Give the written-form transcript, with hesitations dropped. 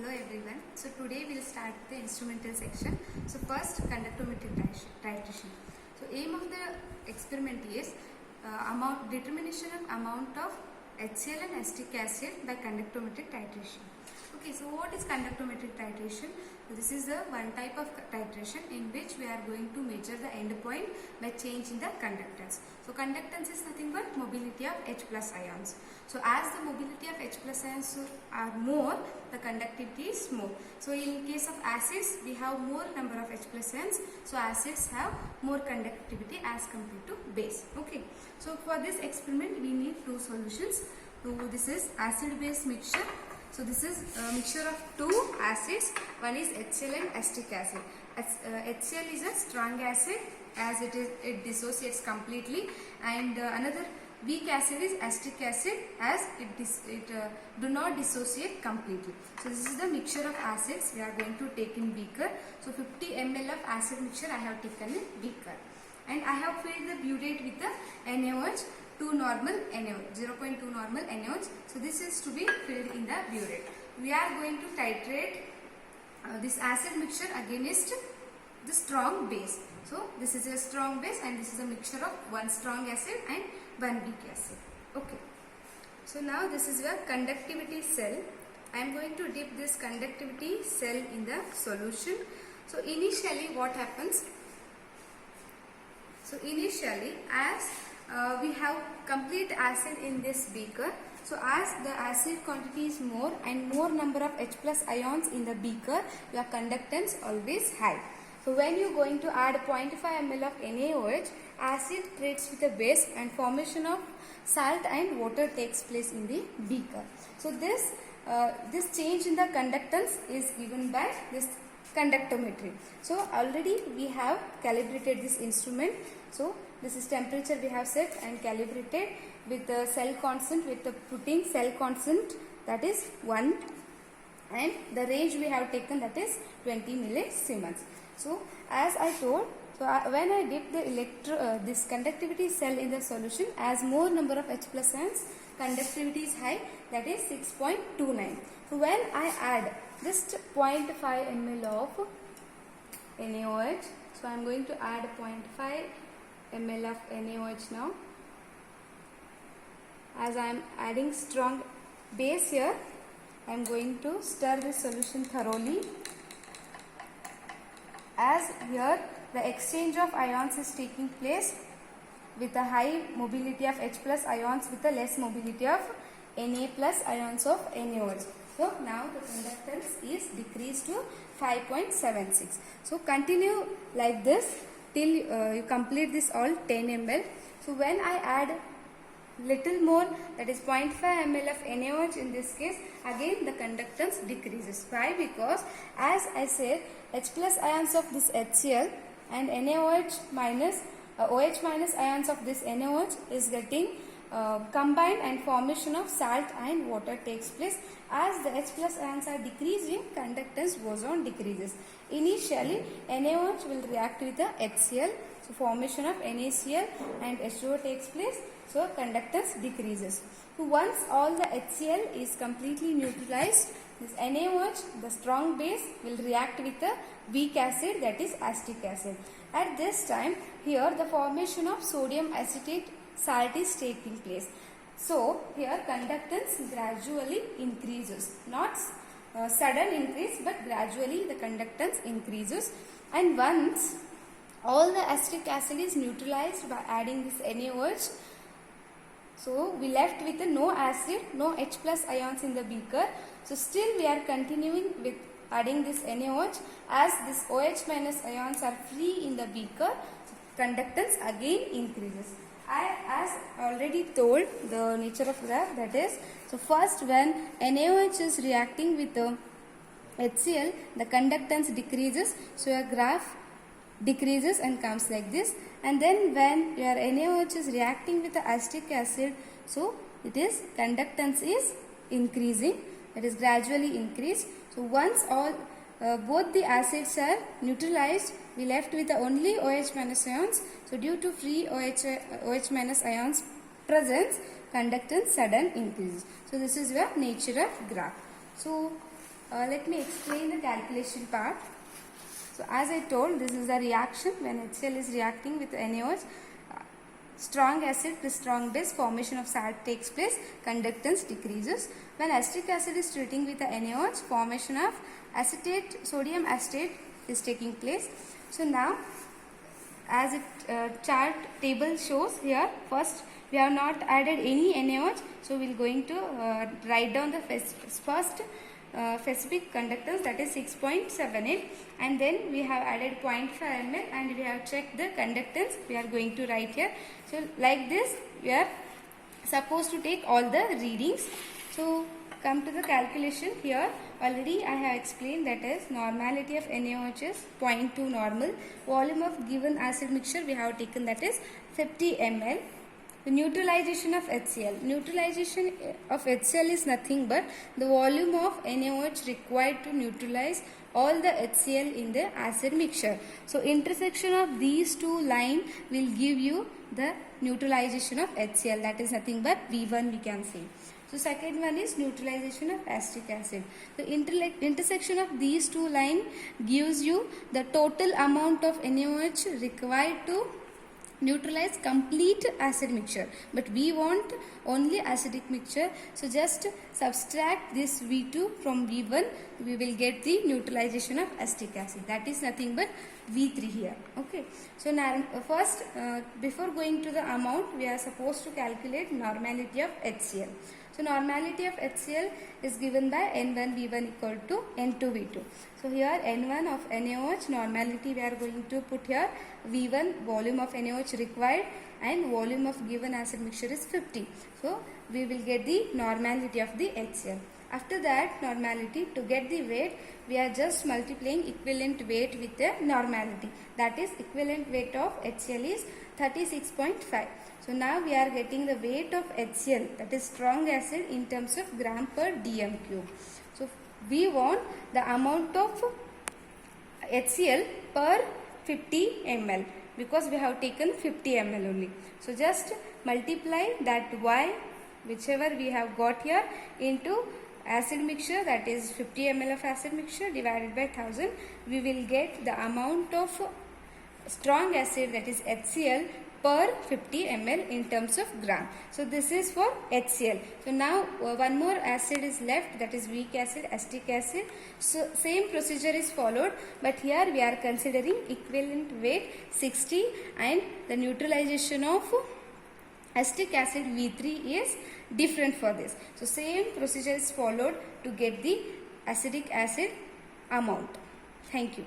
Hello everyone. So today we'll start the instrumental section. So first, conductometric titration. So aim of the experiment is determination of amount of HCl and acetic acid by conductometric titration. Okay, so what is conductometric titration? So this is the one type of titration in which we are going to measure the end point by changing the conductance. So conductance is nothing but mobility of H plus ions. So as the mobility of H plus ions are more, the conductivity is more. So in case of acids, we have more number of H plus ions. So acids have more conductivity as compared to base. Okay. So for this experiment, we need two solutions. So this is acid-base mixture. So this is a mixture of two acids. One is HCl and acetic acid. HCl is a strong acid as it dissociates completely, and another weak acid is acetic acid as it do not dissociate completely. So this is the mixture of acids we are going to take in beaker. So 50 ml of acid mixture I have taken in beaker, and I have filled the butyrate with the NaOH 2 normal NaOH, 0.2 normal NaOH. So this is to be filled in the butyrate. We are going to titrate this acid mixture against the strong base. So this is a strong base and this is a mixture of one strong acid and one weak acid. Okay. So now this is your conductivity cell. I am going to dip this conductivity cell in the solution. So initially what happens? So initially as we have complete acid in this beaker. So as the acid quantity is more and more number of H plus ions in the beaker, your conductance always high. So when you are going to add 0.5 ml of NaOH, acid treats with a base and formation of salt and water takes place in the beaker. So this change in the conductance is given by this conductometry. So already we have calibrated this instrument. So this is temperature we have set and calibrated with the cell constant, with the putting cell constant, that is 1, and the range we have taken, that is 20 millisiemens. So as I told, so when I dip the this conductivity cell in the solution, as more number of H plus ions, conductivity is high, that is 6.29. So when I add just 0.5 ml of NaOH, so I am going to add 0.5 ml of NaOH now. As I am adding strong base here, I am going to stir this solution thoroughly. As here the exchange of ions is taking place with a high mobility of H plus ions with a less mobility of Na plus ions of NaOH. So now the conductance is decreased to 5.76. So continue like this till you complete this all 10 ml. So when I add little more, that is 0.5 ml of NaOH in this case, again the conductance decreases. Why? Because as I said, H plus ions of this HCl and NaOH minus OH minus ions of this NaOH is getting combined and formation of salt and water takes place. As the H plus ions are decreasing, conductance boson decreases. Initially NaOH will react with the HCl, so formation of NaCl and H2O takes place, so conductance decreases. So once all the HCl is completely neutralized, this NaOH, the strong base, will react with the weak acid, that is acetic acid. At this time, here the formation of sodium acetate salt is taking place. So here conductance gradually increases, not sudden increase, but gradually the conductance increases. And once all the acetic acid is neutralized by adding this NaOH, so we left with no acid, no H plus ions in the beaker. So still we are continuing with adding this NaOH. As this OH minus ions are free in the beaker, so conductance again increases. As already told the nature of graph, that is, so first when NaOH is reacting with the HCl, the conductance decreases, so your graph decreases and comes like this. And then when your NaOH is reacting with the acetic acid, so it is conductance is increasing, it is gradually increased. So once all both the acids are neutralized, we left with the only OH minus ions. So due to free OH minus ions presence, conductance sudden increases. So this is your nature of graph. So let me explain the calculation part. So as I told, this is a reaction when HCl is reacting with NaOH. Strong acid plus strong base, formation of salt takes place, conductance decreases. When acetic acid is treating with the NaOH, formation of acetate, sodium acetate is taking place. So now, as it chart table shows here, first we have not added any NaOH, so we are going to write down the first specific conductance, that is 6.78, and then we have added 0.5 ml and we have checked the conductance. We are going to write here. So like this we are supposed to take all the readings. So come to the calculation. Here already I have explained, that is normality of NaOH is 0.2 normal. Volume of given acid mixture we have taken, that is 50 ml. The neutralization of HCl. Neutralization of HCl is nothing but the volume of NaOH required to neutralize all the HCl in the acid mixture. So intersection of these two lines will give you the neutralization of HCl, that is nothing but V1 we can say. So second one is neutralization of acetic acid. The intersection of these two lines gives you the total amount of NaOH required to neutralize complete acid mixture, but we want only acidic mixture. So just subtract this V2 from V1, we will get the neutralization of acetic acid, that is nothing but V3 here. Okay, so now first before going to the amount, we are supposed to calculate normality of HCl. So normality of HCl is given by N1V1 equal to N2V2. So here N1 of NaOH normality we are going to put here V1, volume of NaOH required, and volume of given acid mixture is 50. So we will get the normality of the HCl. After that normality, to get the weight, we are just multiplying equivalent weight with the normality. That is equivalent weight of HCl is 36.5. So now we are getting the weight of HCl, that is strong acid, in terms of gram per dm cube. So we want the amount of HCl per 50 ml because we have taken 50 ml only. So just multiply that Y, whichever we have got here, into acid mixture, that is 50 ml of acid mixture divided by 1000. We will get the amount of strong acid, that is HCl, per 50 ml in terms of gram. So this is for HCl. So now one more acid is left, that is weak acid, acetic acid. So same procedure is followed, but here we are considering equivalent weight 60 and the neutralization of acetic acid V3 is different for this. So same procedure is followed to get the acetic acid amount. Thank you.